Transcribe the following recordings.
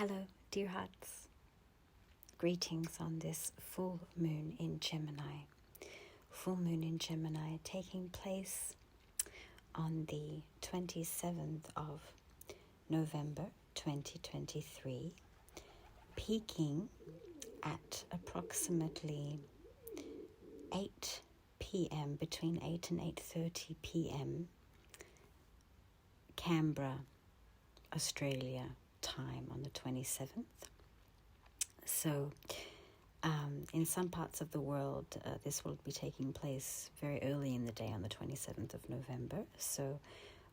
Hello, dear hearts. Greetings on this full moon in Gemini. Full moon in Gemini taking place on the 27th of November 2023, peaking at approximately 8 p.m., between 8 and 8:30 p.m. Canberra, Australia time on the 27th. So in some parts of the world, this will be taking place very early in the day on the 27th of November. So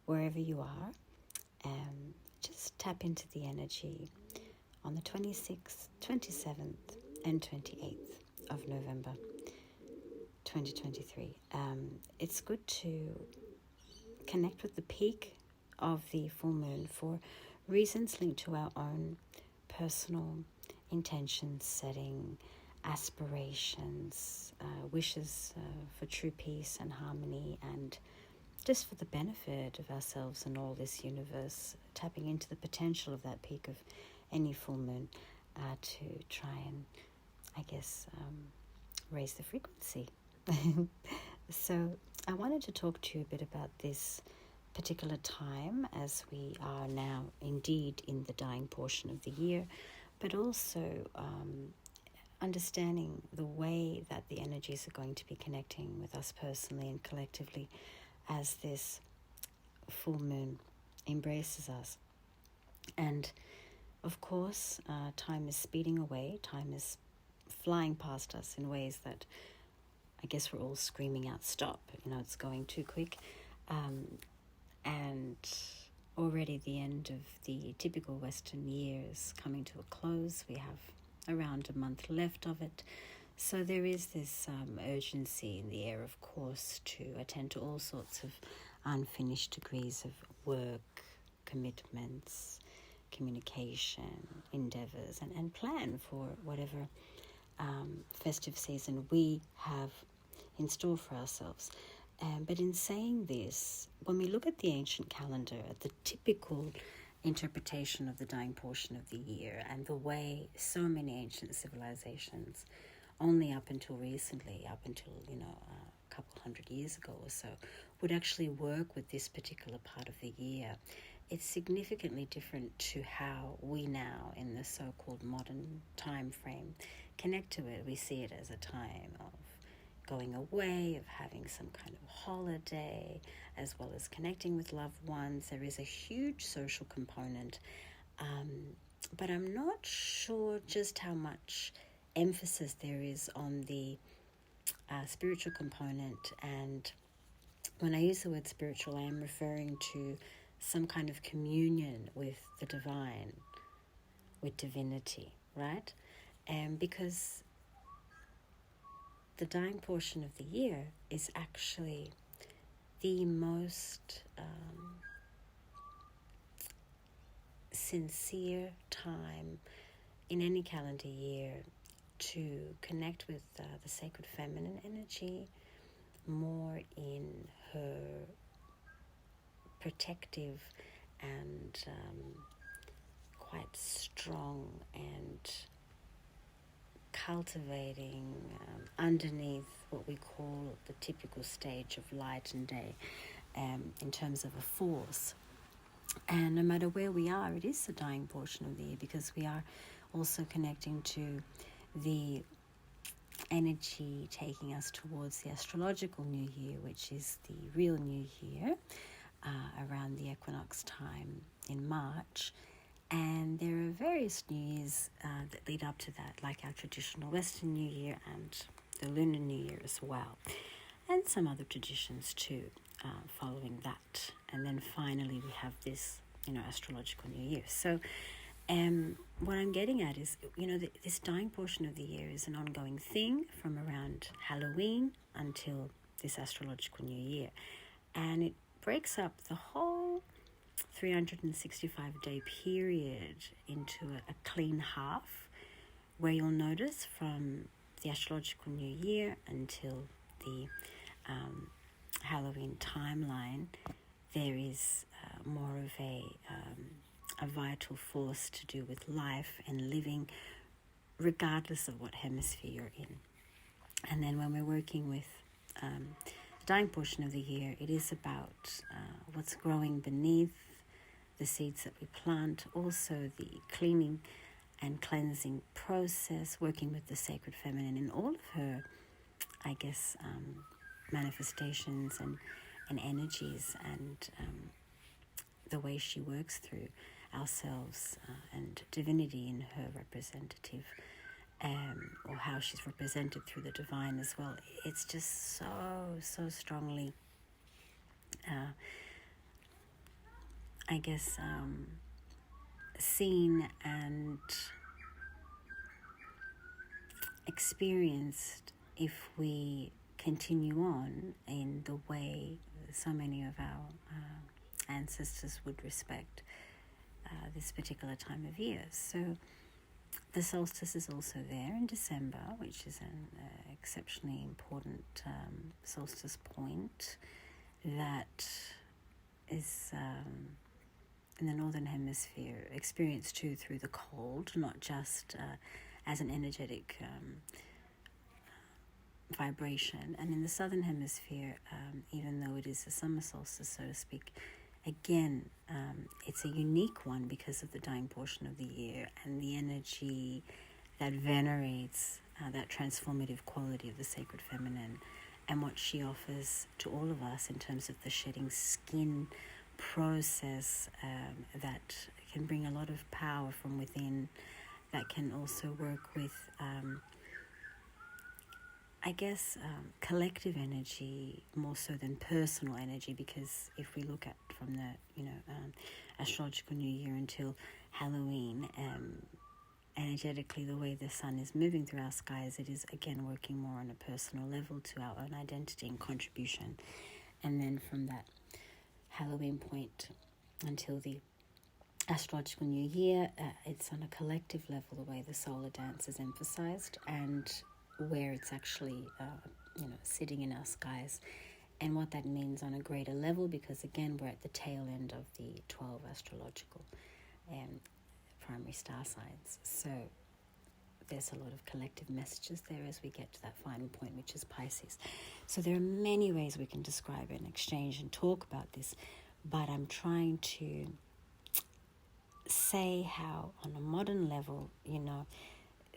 wherever you are, just tap into the energy on the 26th, 27th, and 28th of November 2023. It's good to connect with the peak of the full moon for reasons linked to our own personal intentions setting, aspirations, wishes for true peace and harmony, and just for the benefit of ourselves and all this universe, tapping into the potential of that peak of any full moon to try and, raise the frequency. So I wanted to talk to you a bit about this particular time, as we are now indeed in the dying portion of the year, but also understanding the way that the energies are going to be connecting with us personally and collectively as this full moon embraces us. And of course, time is speeding away, time is flying past us in ways that I guess we're all screaming out, stop, it's going too quick. And already the end of the typical Western year is coming to a close. We have around a month left of it. So there is this urgency in the air, of course, to attend to all sorts of unfinished degrees of work, commitments, communication, endeavors, and plan for whatever festive season we have in store for ourselves. But in saying this, when we look at the ancient calendar, at the typical interpretation of the dying portion of the year, and the way so many ancient civilizations, only up until recently, up until, a couple hundred years ago or so, would actually work with this particular part of the year, it's significantly different to how we now, in the so-called modern time frame, connect to it. We see it as a time of going away, of having some kind of holiday, as well as connecting with loved ones. There is a huge social component, but I'm not sure just how much emphasis there is on the spiritual component. And when I use the word spiritual, I am referring to some kind of communion with the divine, with divinity, right? Because the dying portion of the year is actually the most sincere time in any calendar year to connect with the sacred feminine energy, more in her protective and quite strong and cultivating underneath what we call the typical stage of light and day, in terms of a force. And no matter where we are, it is the dying portion of the year, because we are also connecting to the energy taking us towards the astrological new year, which is the real new year, around the equinox time in March. And there are various new years that lead up to that, like our traditional Western New Year and the Lunar New Year as well, and some other traditions too, following that. And then finally we have this, astrological New Year. So what I'm getting at is, this dying portion of the year is an ongoing thing from around Halloween until this astrological New Year. And it breaks up the whole 365-day period into a clean half, where you'll notice from the astrological New Year until the Halloween timeline, there is more of a a vital force to do with life and living, regardless of what hemisphere you're in. And then when we're working with the dying portion of the year, it is about what's growing beneath the seeds that we plant, also the cleaning and cleansing process, working with the sacred feminine in all of her, I guess, manifestations and energies, and the way she works through ourselves and divinity in her representative, or how she's represented through the divine as well. It's just so strongly, I guess, seen and experienced if we continue on in the way so many of our ancestors would respect this particular time of year. So the solstice is also there in December, which is an exceptionally important solstice point that is in the Northern Hemisphere experienced too through the cold, not just as an energetic vibration. And in the Southern Hemisphere, even though it is a summer solstice, so to speak, again, it's a unique one because of the dying portion of the year and the energy that venerates that transformative quality of the sacred feminine and what she offers to all of us in terms of the shedding skin process that can bring a lot of power from within, that can also work with I guess collective energy more so than personal energy, because if we look at from the astrological new year until Halloween, energetically the way the sun is moving through our skies, it is again working more on a personal level to our own identity and contribution. And then from that Halloween point until the astrological new year, it's on a collective level the way the solar dance is emphasized and where it's actually sitting in our skies, and what that means on a greater level, because again we're at the tail end of the 12 astrological primary star signs. So there's a lot of collective messages there as we get to that final point, which is Pisces. So there are many ways we can describe and exchange and talk about this, but I'm trying to say how on a modern level,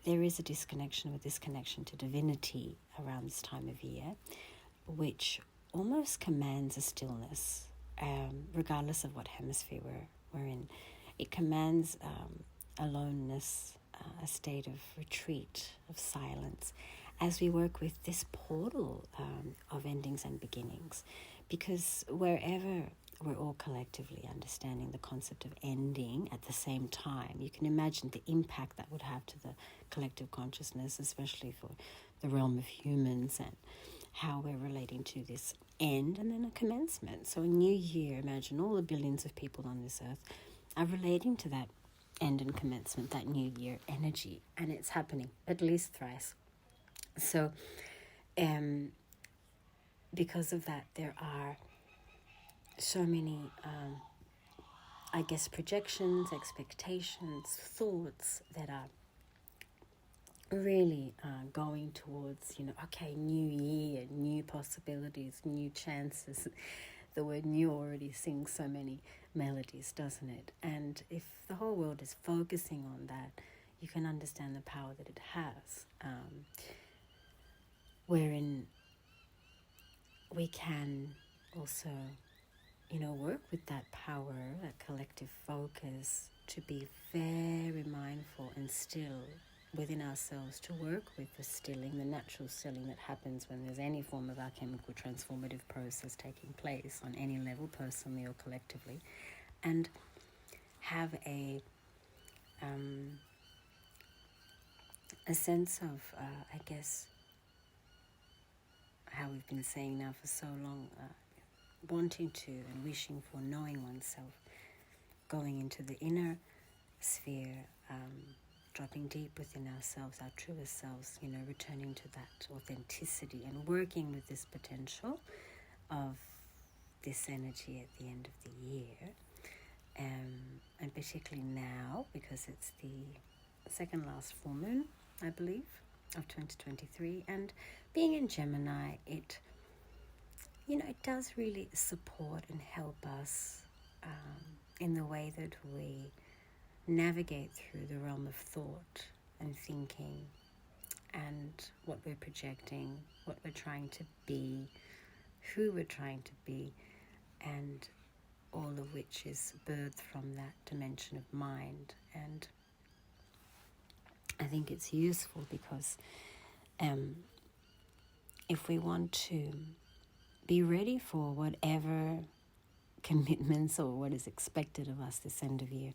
there is a disconnection with this connection to divinity around this time of year, which almost commands a stillness, regardless of what hemisphere we're in. It commands aloneness, a state of retreat, of silence, as we work with this portal of endings and beginnings. Because wherever we're all collectively understanding the concept of ending at the same time, you can imagine the impact that would have to the collective consciousness, especially for the realm of humans, and how we're relating to this end and then a commencement. So a new year, imagine all the billions of people on this earth are relating to that end and commencement, that new year energy, and it's happening at least thrice. So because of that, there are so many projections, expectations, thoughts that are really going towards, new year, new possibilities, new chances. The word new already sings so many melodies, doesn't it? And if the whole world is focusing on that, you can understand the power that it has, wherein we can also work with that power, that collective focus, to be very mindful and still within ourselves, to work with the stilling, the natural stilling that happens when there's any form of alchemical transformative process taking place on any level, personally or collectively, and have a sense of, how we've been saying now for so long, wanting to and wishing for, knowing oneself, going into the inner sphere, dropping deep within ourselves, our truest selves, returning to that authenticity and working with this potential of this energy at the end of the year, and particularly now, because it's the second last full moon, I believe, of 2023. And being in Gemini, it does really support and help us in the way that we navigate through the realm of thought and thinking and what we're projecting, what we're trying to be, who we're trying to be, and all of which is birthed from that dimension of mind. And I think it's useful because if we want to be ready for whatever commitments or what is expected of us this end of year,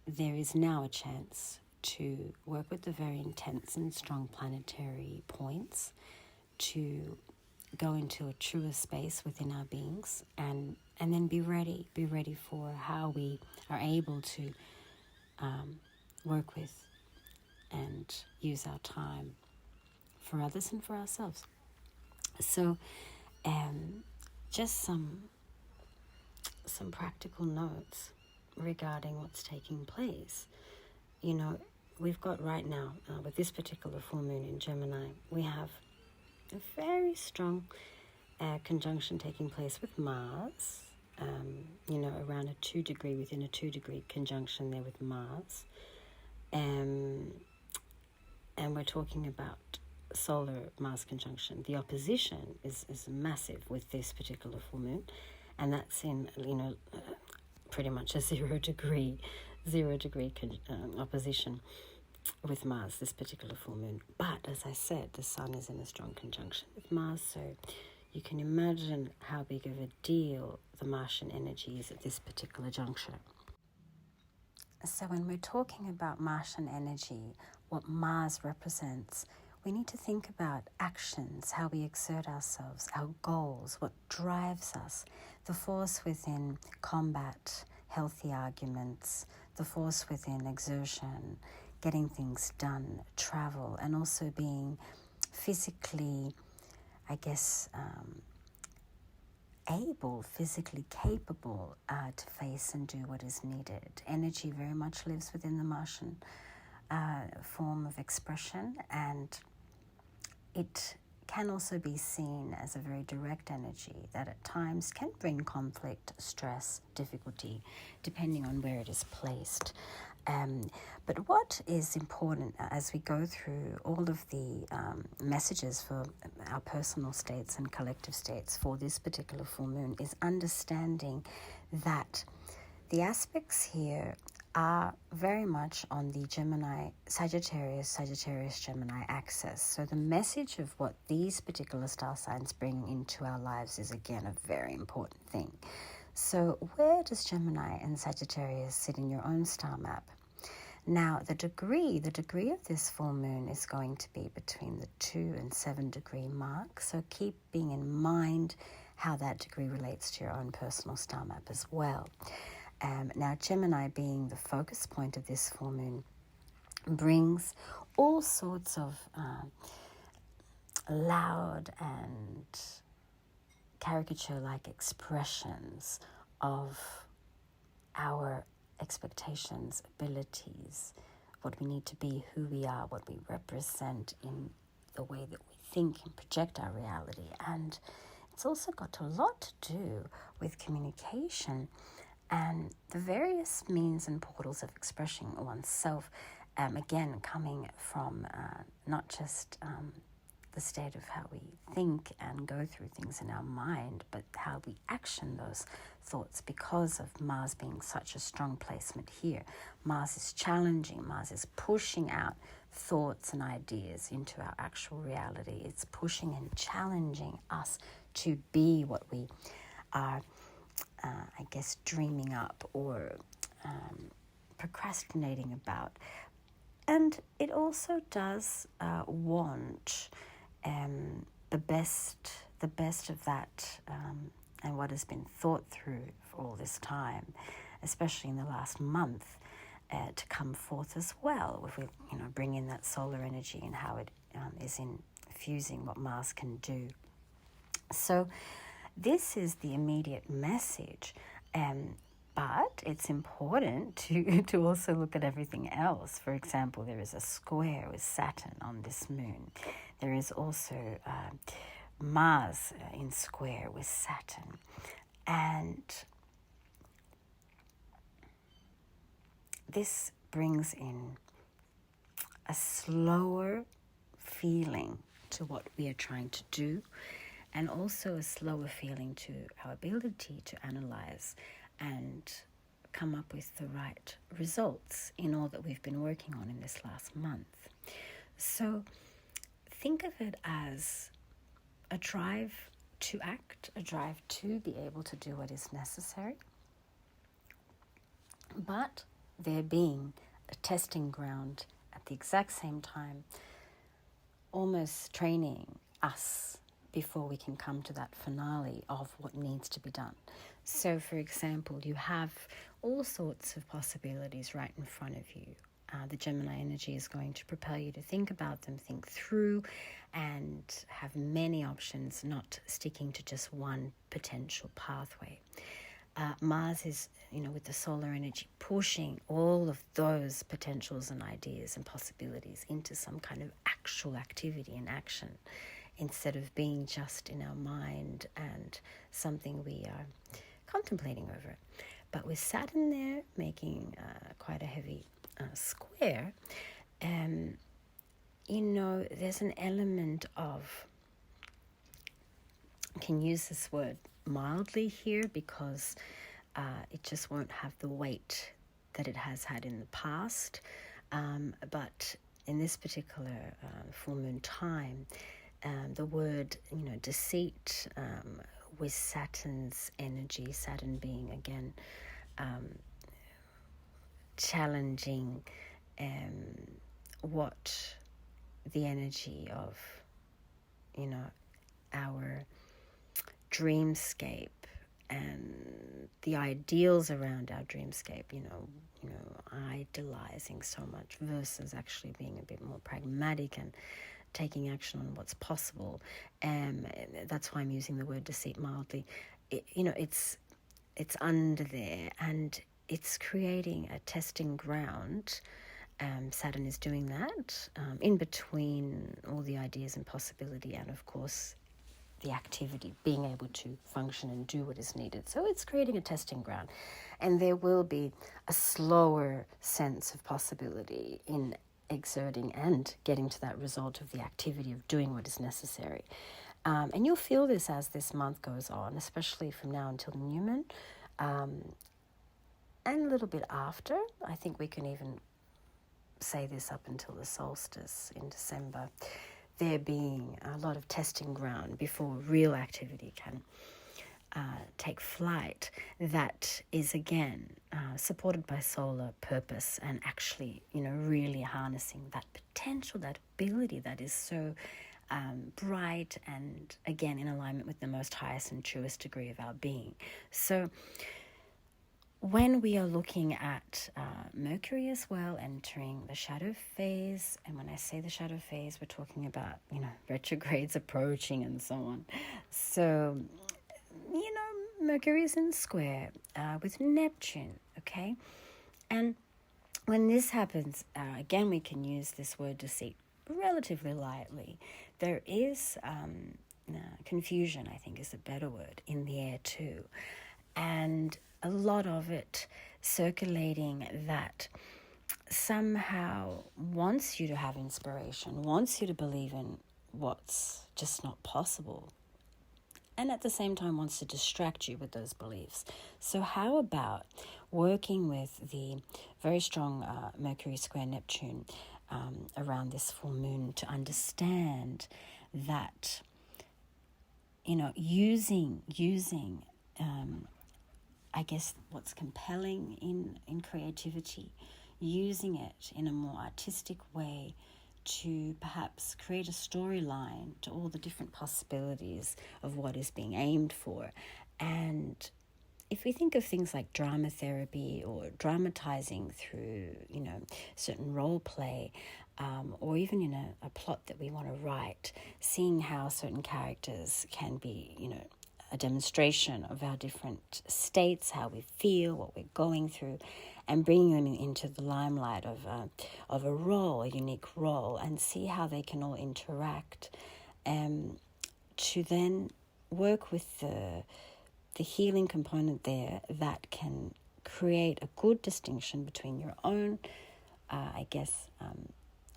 there is now a chance to work with the very intense and strong planetary points to go into a truer space within our beings and then be ready for how we are able to work with and use our time for others and for ourselves. So just some practical notes regarding what's taking place. We've got right now, with this particular full moon in Gemini, we have a very strong conjunction taking place with Mars, around a 2 degree, within a 2 degree conjunction there with Mars. And we're talking about solar Mars conjunction. The opposition is massive with this particular full moon, and that's in, pretty much a 0 degree opposition with Mars, this particular full moon. But as I said, the Sun is in a strong conjunction with Mars, so you can imagine how big of a deal the Martian energy is at this particular juncture. So when we're talking about Martian energy, what Mars represents, we need to think about actions, how we exert ourselves, our goals, what drives us, the force within combat, healthy arguments, the force within exertion, getting things done, travel, and also being physically, physically capable to face and do what is needed. Energy very much lives within the Martian form of expression, and it can also be seen as a very direct energy that at times can bring conflict, stress, difficulty, depending on where it is placed. But what is important as we go through all of the messages for our personal states and collective states for this particular full moon is understanding that the aspects here are very much on the Gemini, Sagittarius, Gemini axis. So the message of what these particular star signs bring into our lives is, again, a very important thing. So where does Gemini and Sagittarius sit in your own star map? Now, the degree of this full moon is going to be between the 2 and 7 degree mark. So keeping in mind how that degree relates to your own personal star map as well. Now, Gemini being the focus point of this full moon brings all sorts of loud and caricature-like expressions of our expectations, abilities, what we need to be, who we are, what we represent in the way that we think and project our reality. And it's also got a lot to do with communication and the various means and portals of expressing oneself, again, coming from not just the state of how we think and go through things in our mind, but how we action those thoughts because of Mars being such a strong placement here. Mars is challenging, Mars is pushing out thoughts and ideas into our actual reality. It's pushing and challenging us to be what we are dreaming up or procrastinating about. And it also does want the best of that and what has been thought through for all this time, especially in the last month, to come forth as well. If we bring in that solar energy and how it is infusing what Mars can do. So this is the immediate message, But it's important to also look at everything else. For example, there is a square with Saturn on this moon. There is also Mars in square with Saturn. And this brings in a slower feeling to what we are trying to do, and also a slower feeling to our ability to analyze and come up with the right results in all that we've been working on in this last month. So think of it as a drive to act, a drive to be able to do what is necessary, but there being a testing ground at the exact same time, almost training us before we can come to that finale of what needs to be done. So, for example, you have all sorts of possibilities right in front of you. The Gemini energy is going to propel you to think about them, think through, and have many options, not sticking to just one potential pathway. Mars is, with the solar energy, pushing all of those potentials and ideas and possibilities into some kind of actual activity and action, instead of being just in our mind and something we are contemplating over. But with Saturn there making quite a heavy square, there's an element of, I can use this word mildly here because it just won't have the weight that it has had in the past. But in this particular full moon time, the word, deceit, with Saturn's energy, Saturn being again challenging what the energy of, our dreamscape and the ideals around our dreamscape, idealizing so much versus actually being a bit more pragmatic and taking action on what's possible. That's why I'm using the word deceit mildly. It's under there, and it's creating a testing ground. Saturn is doing that in between all the ideas and possibility, and of course the activity, being able to function and do what is needed. So it's creating a testing ground, and there will be a slower sense of possibility in exerting and getting to that result of the activity of doing what is necessary. And you'll feel this as this month goes on, especially from now until the new moon, and a little bit after. I think we can even say this up until the solstice in December, there being a lot of testing ground before real activity can take flight, that is again supported by solar purpose and actually, really harnessing that potential, that ability that is so bright and again in alignment with the most highest and truest degree of our being. So when we are looking at Mercury as well entering the shadow phase, and when I say the shadow phase, we're talking about, retrogrades approaching and so on. So, Mercury is in square with Neptune, okay? And when this happens, again, we can use this word deceit relatively lightly. There is confusion, I think is a better word, in the air too. And a lot of it circulating that somehow wants you to have inspiration, wants you to believe in what's just not possible, and at the same time wants to distract you with those beliefs. So how about working with the very strong Mercury square Neptune around this full moon to understand that, using I guess what's compelling in creativity, using it in a more artistic way to perhaps create a storyline to all the different possibilities of what is being aimed for. And if we think of things like drama therapy or dramatizing through, certain role play, or even in a plot that we want to write, seeing how certain characters can be, a demonstration of our different states, how we feel, what we're going through, and bringing them into the limelight of a role, a unique role, and see how they can all interact, to then work with the healing component there that can create a good distinction between your own,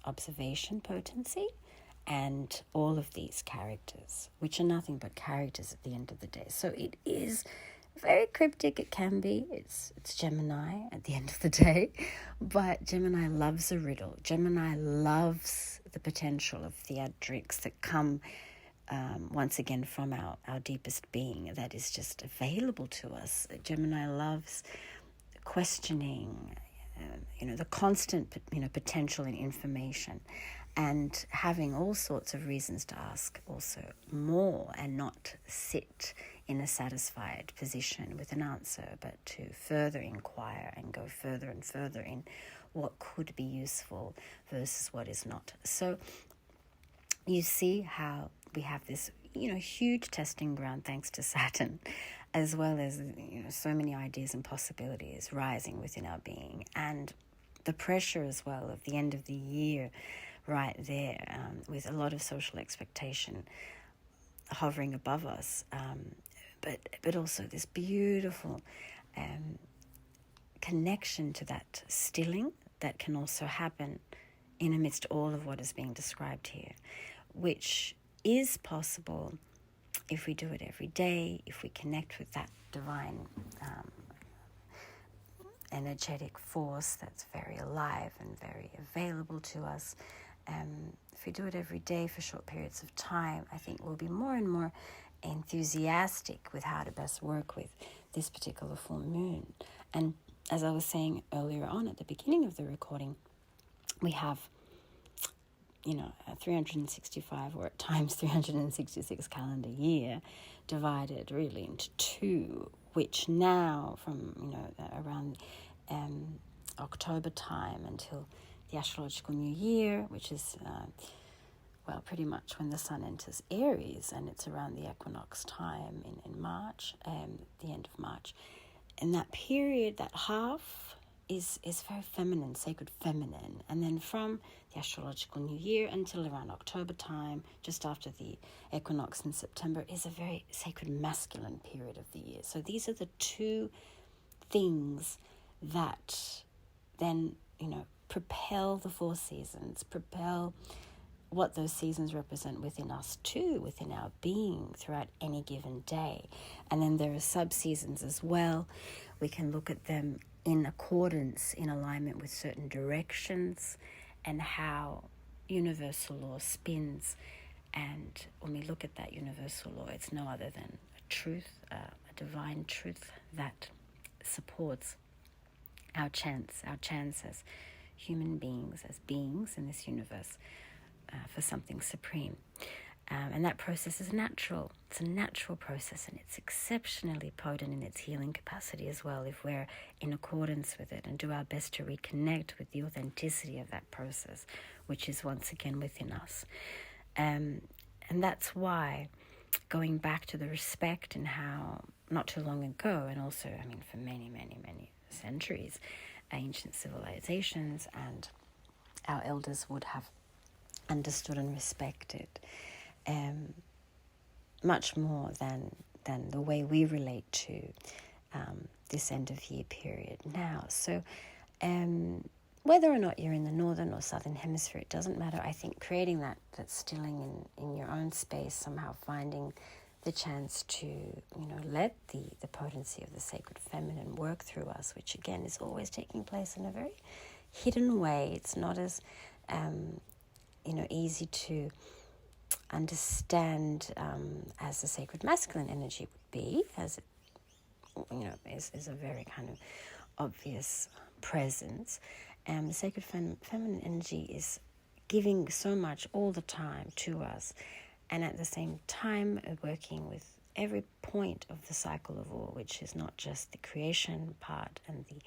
observation potency and all of these characters, which are nothing but characters at the end of the day. So it is very cryptic. It can be. It's Gemini at the end of the day. But Gemini loves a riddle. Gemini loves the potential of theatrics that come once again from our deepest being that is just available to us. Gemini loves questioning, the constant, potential in information, and having all sorts of reasons to ask also more, and not sit in a satisfied position with an answer, but to further inquire and go further and further in what could be useful versus what is not. So you see how we have this, huge testing ground thanks to Saturn, as well as, so many ideas and possibilities rising within our being, and the pressure as well of the end of the year right there, with a lot of social expectation hovering above us, but also this beautiful connection to that stilling that can also happen in amidst all of what is being described here, which is possible if we do it every day, if we connect with that divine energetic force that's very alive and very available to us. If we do it every day for short periods of time, I think we'll be more and more enthusiastic with how to best work with this particular full moon. And as I was saying earlier on at the beginning of the recording, we have, a 365 or at times 366 calendar year divided really into two, which now from, around October time until the Astrological New Year, which is, pretty much when the sun enters Aries, and it's around the equinox time in March, the end of March. And that period, that half, is very feminine, sacred feminine. And then from the Astrological New Year until around October time, just after the equinox in September, is a very sacred masculine period of the year. So these are the two things that then, propel the four seasons, propel what those seasons represent within us too, within our being throughout any given day. And then there are sub-seasons as well. We can look at them in accordance, in alignment with certain directions, and how universal law spins. And when we look at that universal law, it's no other than a truth, a divine truth that supports our chance as human beings, as beings in this universe, for something supreme. And that process is natural. It's a natural process, and it's exceptionally potent in its healing capacity as well, if we're in accordance with it and do our best to reconnect with the authenticity of that process, which is once again within us. And that's why, going back to the respect and how not too long ago, and also, for many, many, many centuries, ancient civilizations and our elders would have understood and respected much more than the way we relate to this end of year period now. So whether or not you're in the northern or southern hemisphere, it doesn't matter. I think creating that stilling in your own space, somehow finding the chance to let the potency of the sacred feminine work through us, which again is always taking place in a very hidden way. It's not as easy to understand as the sacred masculine energy would be, as it is a very kind of obvious presence. The sacred feminine energy is giving so much all the time to us, and at the same time working with every point of the cycle of all, which is not just the creation part and the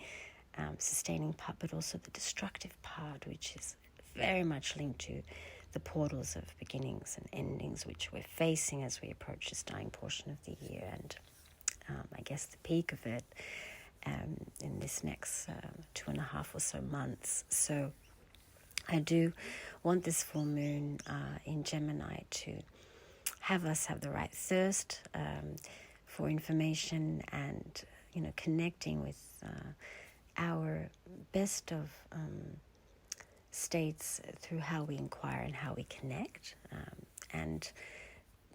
sustaining part, but also the destructive part, which is very much linked to the portals of beginnings and endings which we're facing as we approach this dying portion of the year, and I guess the peak of it in this next 2.5 or so months. So I do want this full moon in Gemini to have us have the right thirst for information, and connecting with our best of states through how we inquire and how we connect and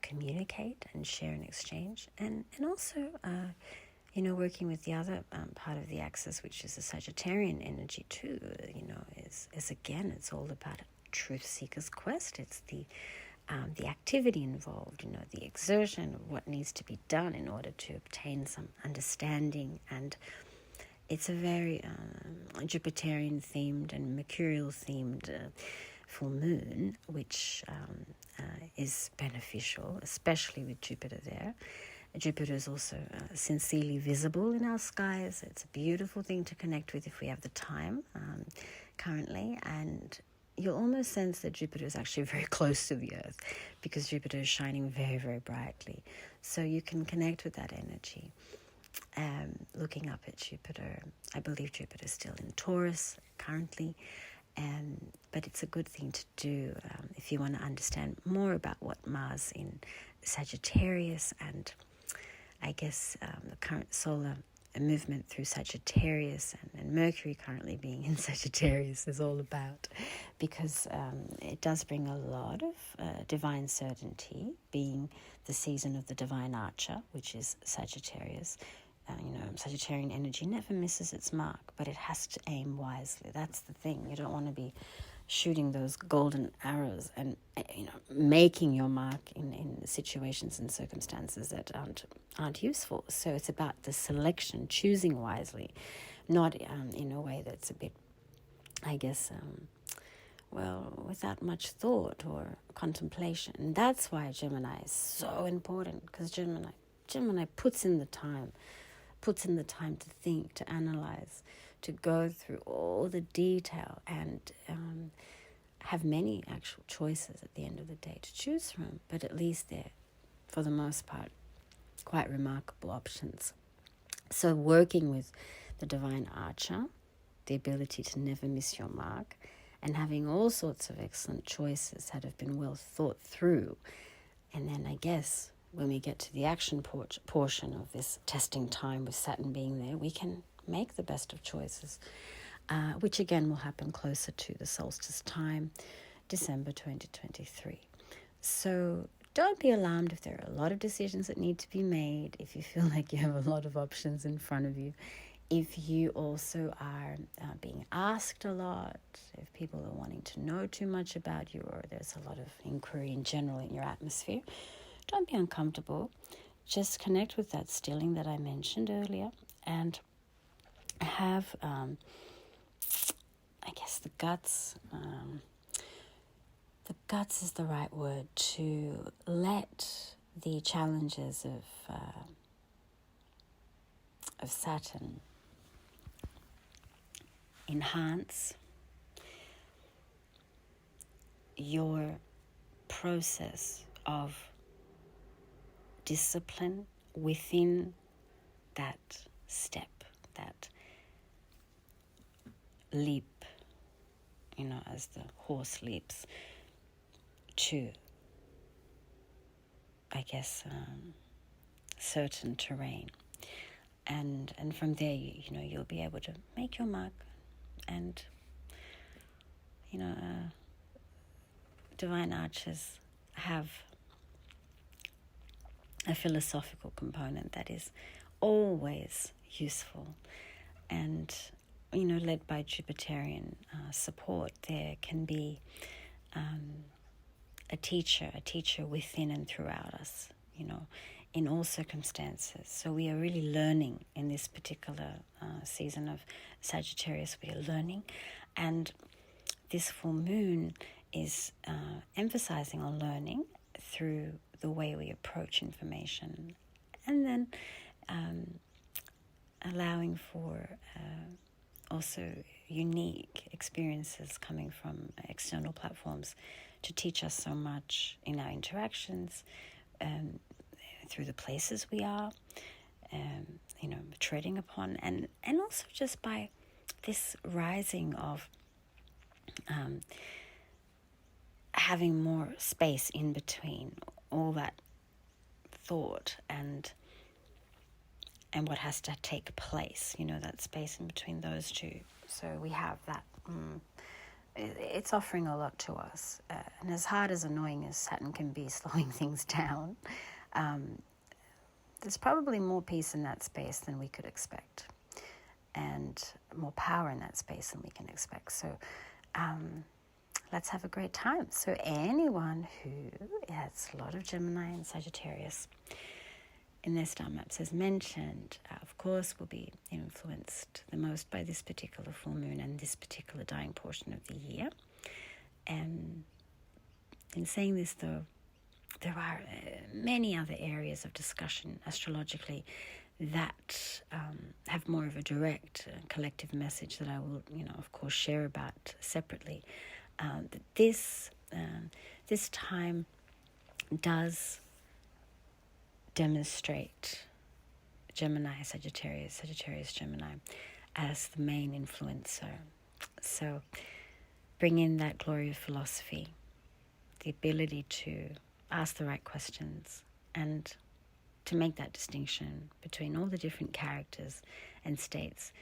communicate and share and exchange, and also working with the other part of the axis, which is the Sagittarian energy too. Is again, it's all about a truth seeker's quest. It's the activity involved, the exertion of what needs to be done in order to obtain some understanding. And it's a very Jupiterian themed and Mercurial themed full moon, which is beneficial, especially with Jupiter there. Jupiter is also sincerely visible in our skies. It's a beautiful thing to connect with if we have the time currently, and you'll almost sense that Jupiter is actually very close to the Earth because Jupiter is shining very, very brightly. So you can connect with that energy. Looking up at Jupiter, I believe Jupiter is still in Taurus currently, but it's a good thing to do if you want to understand more about what Mars in Sagittarius and I guess the current solar movement through Sagittarius and Mercury currently being in Sagittarius is all about, because it does bring a lot of divine certainty, being the season of the divine archer, which is Sagittarius. Sagittarian energy never misses its mark, but it has to aim wisely. That's the thing. You don't want to be shooting those golden arrows and making your mark in situations and circumstances that aren't useful. So it's about the selection, choosing wisely, not in a way that's a bit, I guess, without much thought or contemplation. And that's why Gemini is so important, because Gemini puts in the time to think, to analyze, to go through all the detail, and have many actual choices at the end of the day to choose from. But at least they're, for the most part, quite remarkable options. So working with the divine archer, the ability to never miss your mark, and having all sorts of excellent choices that have been well thought through. And then I guess when we get to the action portion of this testing time, with Saturn being there, we can make the best of choices, which again will happen closer to the solstice time, December 2023. So don't be alarmed if there are a lot of decisions that need to be made, if you feel like you have a lot of options in front of you, if you also are being asked a lot, if people are wanting to know too much about you, or there's a lot of inquiry in general in your atmosphere. Don't be uncomfortable. Just connect with that stilling that I mentioned earlier, and have, I guess, the guts. The guts is the right word, to let the challenges of Saturn enhance your process of discipline within that step, that leap, as the horse leaps to, I guess, certain terrain. And from there, you'll be able to make your mark, and, divine archers have a philosophical component that is always useful, and led by Jupiterian support, there can be a teacher within and throughout us, in all circumstances. So we are really learning in this particular season of Sagittarius. We are learning, and this full moon is emphasizing on learning through the way we approach information, and then allowing for also, unique experiences coming from external platforms to teach us so much in our interactions, through the places we are, treading upon, and also just by this rising of having more space in between all that thought and what has to take place, that space in between those two. So we have that. It's offering a lot to us. And as hard as annoying as Saturn can be slowing things down, there's probably more peace in that space than we could expect, and more power in that space than we can expect. So let's have a great time. So anyone who has a lot of Gemini and Sagittarius in their star maps, as mentioned, of course, will be influenced the most by this particular full moon and this particular dying portion of the year. And in saying this, though, there are many other areas of discussion astrologically that have more of a direct collective message that I will, of course, share about separately. This time does demonstrate Gemini, Sagittarius, Gemini as the main influencer. So bring in that glory of philosophy, the ability to ask the right questions and to make that distinction between all the different characters and states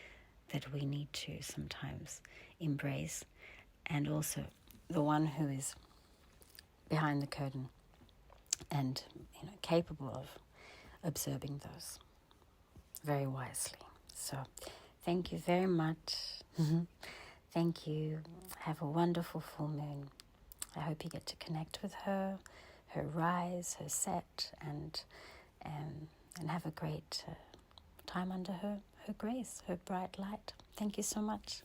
that we need to sometimes embrace, and also the one who is behind the curtain and capable of observing those very wisely. So thank you very much. Thank you. Have a wonderful full moon. I hope you get to connect with her rise, her set, and have a great time under her grace, her bright light. Thank you so much.